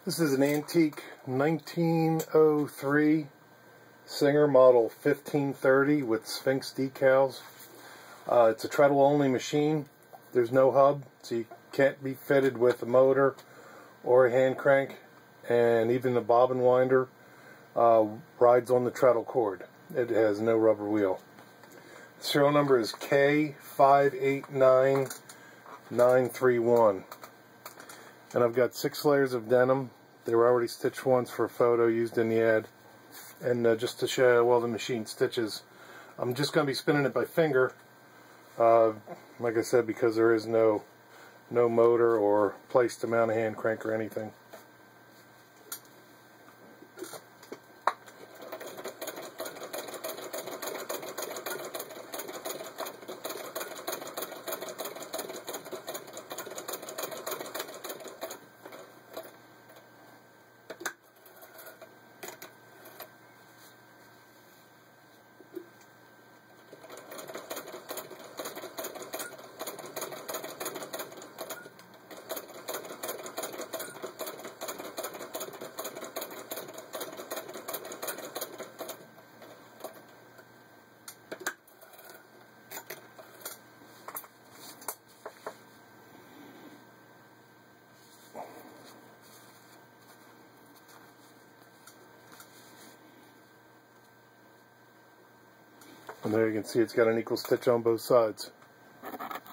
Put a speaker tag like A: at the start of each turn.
A: This is an antique 1903 Singer model 1530 with Sphinx decals. It's a treadle only machine. There's no hub, so you can't be fitted with a motor or a hand crank, and even the bobbin winder rides on the treadle cord. It has no rubber wheel. The serial number is K589931. And I've got 6 layers of denim. They were already stitched once for a photo used in the ad. And just to show you well the machine stitches, I'm just going to be spinning it by finger. Like I said, because there is no motor or place to mount a hand crank or anything. And there you can see it's got an equal stitch on both sides.